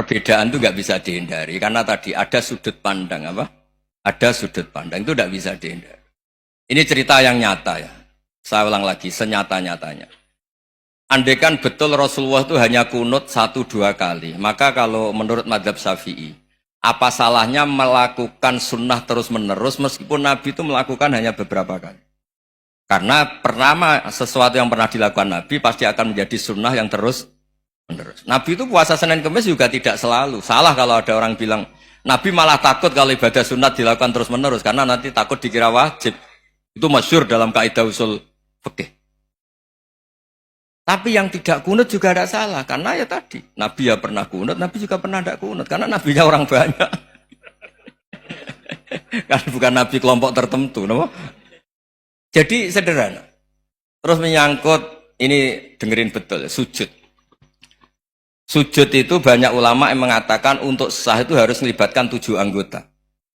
perbedaan itu nggak bisa dihindari karena tadi ada sudut pandang apa? Ada sudut pandang itu tidak bisa dihindari. Ini cerita yang nyata ya. Saya ulang lagi, senyata-nyatanya. Andaikan betul Rasulullah itu hanya kunut 1-2 kali, maka kalau menurut mazhab Syafi'i, apa salahnya melakukan sunnah terus-menerus meskipun Nabi itu melakukan hanya beberapa kali? Karena pertama sesuatu yang pernah dilakukan Nabi pasti akan menjadi sunnah yang terus-menerus. Nabi itu puasa Senin Kemis juga tidak selalu. Salah kalau ada orang bilang, Nabi malah takut kalau ibadah sunat dilakukan terus-menerus karena nanti takut dikira wajib. Itu masyhur dalam kaidah usul fikih. Tapi yang tidak kunut juga tidak salah karena ya tadi Nabi ya pernah kunut, Nabi juga pernah tidak kunut karena nabinya orang banyak. Kan bukan nabi kelompok tertentu, no? Jadi sederhana. Terus menyangkut ini dengerin betul sujud. Sujud itu banyak ulama yang mengatakan untuk sah itu harus melibatkan 7 anggota.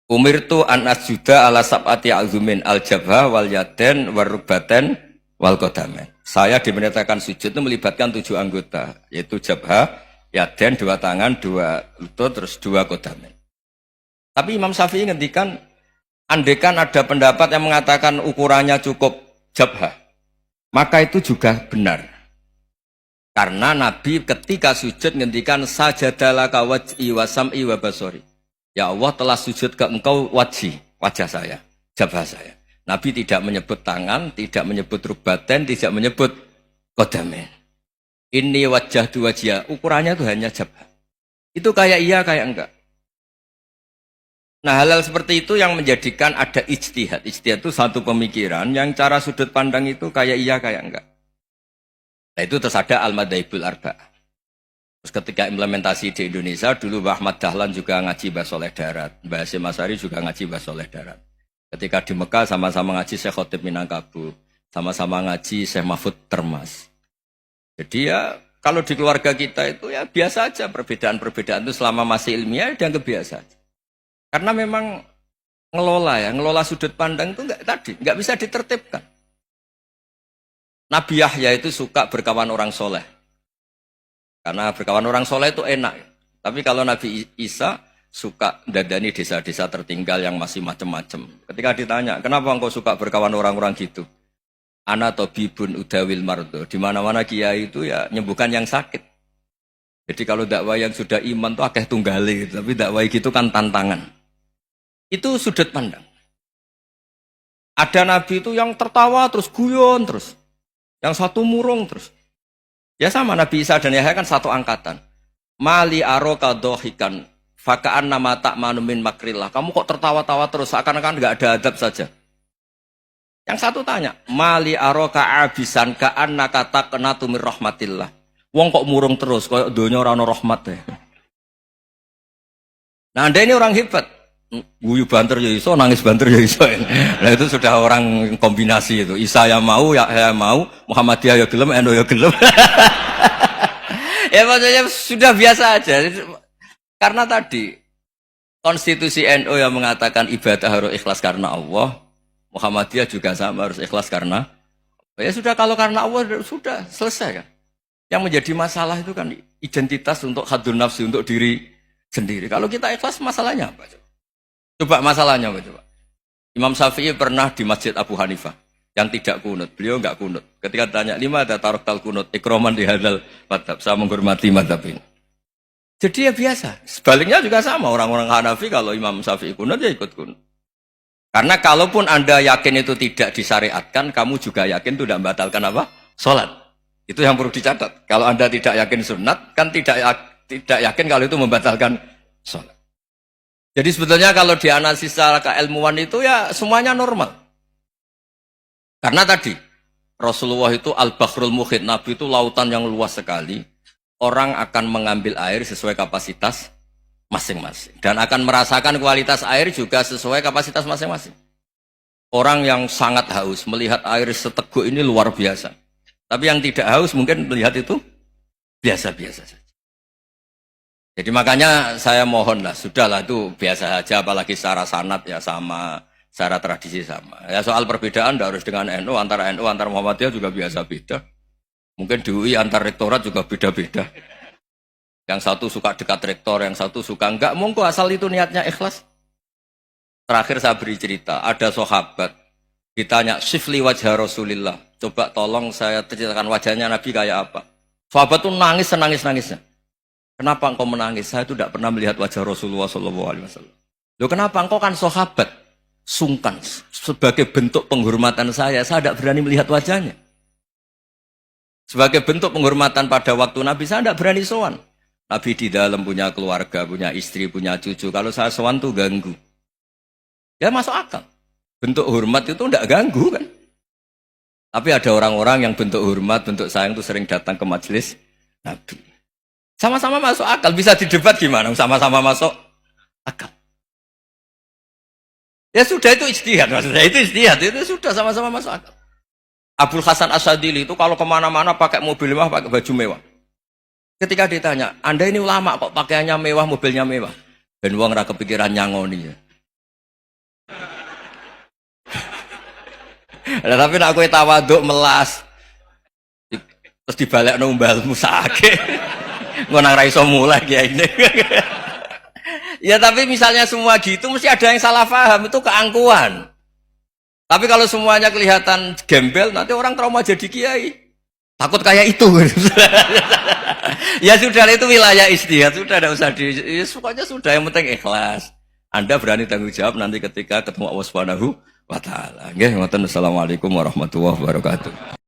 Umirtu an asjuda ala sab'ati azumin al-jabha wal yaden warrubaten wal qadamen. Saya diperintahkan sujud itu melibatkan 7 anggota, yaitu jabha, yaden 2 tangan, 2 lutut, terus 2 qadamen. Tapi Imam Syafi'i ngendikan, andaikan ada pendapat yang mengatakan ukurannya cukup jabha, maka itu juga benar. Karena Nabi ketika sujud ngendikan sajadalaka wajhi wa sam'i wa basori. Ya Allah telah sujud ke engkau wajah saya, jabha saya. Nabi tidak menyebut tangan, tidak menyebut rubaten, tidak menyebut qadamen. Ini wajah dua wajah, ukurannya itu hanya jabha. Itu kayak iya, kayak enggak. Nah hal-hal seperti itu yang menjadikan ada ijtihad. Ijtihad itu satu pemikiran yang cara sudut pandang itu kayak iya, kayak enggak. Nah itu terus ada al-madhaibul arba'ah. Terus ketika implementasi di Indonesia, dulu Mbah Ahmad Dahlan juga ngaji Mbah Soleh Darat. Mbah Hasyim Asy'ari juga ngaji Mbah Soleh Darat. Ketika di Mekah sama-sama ngaji Syekh Khotib Minangkabau, sama-sama ngaji Syekh Mahfud Termas. Jadi ya kalau di keluarga kita itu ya biasa aja perbedaan-perbedaan itu selama masih ilmiah dianggap biasa aja. Karena memang ngelola sudut pandang itu enggak bisa ditertibkan. Nabi Yahya itu suka berkawan orang soleh. Karena berkawan orang soleh itu enak. Tapi kalau Nabi Isa suka dadani desa-desa tertinggal yang masih macam-macam. Ketika ditanya, kenapa engkau suka berkawan orang-orang gitu? Ana tabibun udawil mardo. Di mana-mana kiai itu ya nyembuhkan yang sakit. Jadi kalau dakwah yang sudah iman tuh akeh tunggali gitu. Tapi dakwah gitu kan tantangan. Itu sudut pandang. Ada nabi itu yang tertawa terus guyon terus. Yang satu murung terus. Ya sama Nabi Isa dan Yahya kan satu angkatan. Mali aroka dohikan fakaan nama tak manumin makrillah. Kamu kok tertawa-tawa terus seakan-akan nggak ada adab saja. Yang satu tanya, Mali aroka abisan kaan nakata kena tumir rahmatillah. Wong kok murung terus, kok dunia orang rahmat ya. Nah anda ini orang hebat. Guyu banter ya iso, nangis banter ya iso. Nah itu sudah orang kombinasi itu. Isa ya mau, ya mau, Muhammadiyah ya gelem, NU ya gelem. Ya maksudnya sudah biasa aja. Karena tadi konstitusi NU yang mengatakan ibadah harus ikhlas karena Allah, Muhammadiyah juga sama harus ikhlas karena ya sudah kalau karena Allah sudah selesai kan. Yang menjadi masalah itu kan identitas untuk hadun nafsi untuk diri sendiri. Kalau kita ikhlas masalahnya apa? Coba masalahnya apa coba? Imam Syafi'i pernah di Masjid Abu Hanifah yang tidak kunut. Beliau enggak kunut. Ketika ditanya, "Lima ada taroktal kunut, ikroman di hadal madhab." Saya menghormati madhab ini. Jadi ya biasa. Sebaliknya juga sama. Orang-orang Hanafi kalau Imam Syafi'i kunut ya ikut kunut. Karena kalaupun Anda yakin itu tidak disyariatkan, kamu juga yakin itu tidak membatalkan apa? Sholat. Itu yang perlu dicatat. Kalau Anda tidak yakin sunat, kan tidak yakin kalau itu membatalkan sholat. Jadi sebetulnya kalau dianalisis secara keilmuan itu ya semuanya normal. Karena tadi Rasulullah itu al-bahrul muhit, Nabi itu lautan yang luas sekali. Orang akan mengambil air sesuai kapasitas masing-masing. Dan akan merasakan kualitas air juga sesuai kapasitas masing-masing. Orang yang sangat haus melihat air seteguk ini luar biasa. Tapi yang tidak haus mungkin melihat itu biasa-biasa saja. Jadi makanya saya mohonlah, sudahlah itu biasa saja, apalagi secara sanad ya sama, secara tradisi sama. Ya soal perbedaan tidak harus dengan NU, antara Muhammadiyah juga biasa beda. Mungkin di UI antar rektorat juga beda-beda. Yang satu suka dekat rektor, yang satu suka enggak. Monggo asal itu niatnya ikhlas. Terakhir saya beri cerita, ada sahabat ditanya, "Sifli wajah Rasulillah." Coba tolong saya ceritakan wajahnya Nabi kayak apa. Sahabat itu nangis senangis-nangisnya. Kenapa engkau menangis? Saya itu tidak pernah melihat wajah Rasulullah SAW. Loh kenapa? Engkau kan sahabat. Sungkan. Sebagai bentuk penghormatan saya tidak berani melihat wajahnya. Sebagai bentuk penghormatan pada waktu Nabi, saya tidak berani sowan. Nabi di dalam punya keluarga, punya istri, punya cucu. Kalau saya sowan tuh ganggu. Ya masuk akal. Bentuk hormat itu tidak ganggu kan. Tapi ada orang-orang yang bentuk hormat, bentuk sayang itu sering datang ke majelis Nabi. Sama-sama masuk akal. Bisa didebat gimana? Sama-sama masuk akal. Ya sudah itu ijtihad. Maksudnya itu ijtihad. Itu sudah sama-sama masuk akal. Abul Hasan Asyadili itu kalau kemana-mana pakai mobil mewah, pakai baju mewah. Ketika ditanya, Anda ini ulama kok pakaiannya mewah, mobilnya mewah. Dan uang ra kepikiran nyangoni ya. Nah, tapi nak kowe tawaduk melas terus dibalik numbalmu sakit. Ngono ra iso mulai ya ini. Ya tapi misalnya semua gitu mesti ada yang salah paham, itu keangkuhan. Tapi kalau semuanya kelihatan gembel, nanti orang trauma jadi kiai. Takut kayak itu. Ya sudah, itu wilayah istihad, sudah tidak usah ya, pokoknya sudah, yang penting ikhlas. Anda berani tanggung jawab nanti ketika ketemu Allah Subhanahu wa taala. Nggih, ngoten. Assalamualaikum warahmatullahi wabarakatuh.